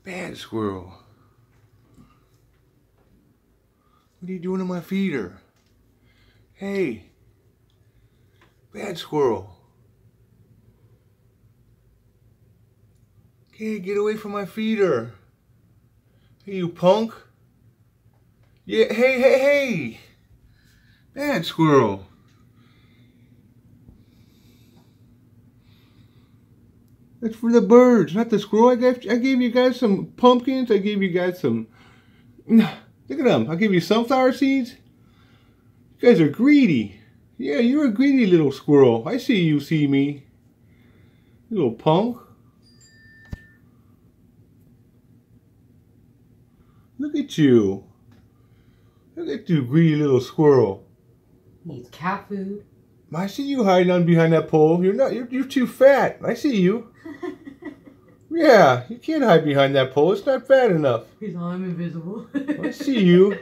Bad squirrel. What are you doing to my feeder? Hey. Bad squirrel. Okay, get away from my feeder. Hey, you punk. Yeah, hey. Bad squirrel. That's for the birds, not the squirrel. I gave you guys some pumpkins. I gave you guys some... Look at them. I gave you sunflower seeds. You guys are greedy. Yeah, you're a greedy little squirrel. I see you see me. You little punk. Look at you. Look at you, greedy little squirrel. Needs cat food. I see you hiding on behind that pole. You're too fat. I see you. Yeah, you can't hide behind that pole. It's not fat enough. Because I'm invisible. I see you.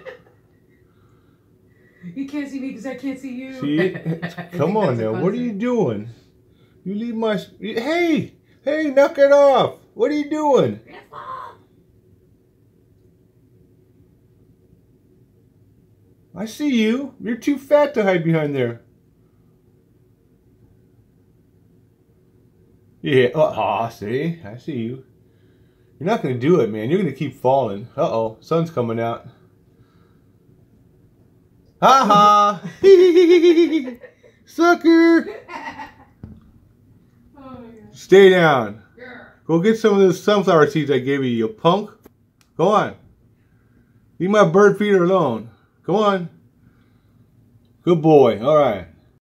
You can't see me because I can't see you. See? Come on now. What are you doing? You leave my... Hey, knock it off. What are you doing? I see you. You're too fat to hide behind there. Yeah. Oh, see? I see you. You're not going to do it, man. You're going to keep falling. Uh-oh. Sun's coming out. Ha-ha. Sucker. Oh my God. Stay down. Go get some of those sunflower seeds I gave you, you punk. Go on. Leave my bird feeder alone. Come on. Good boy. All right.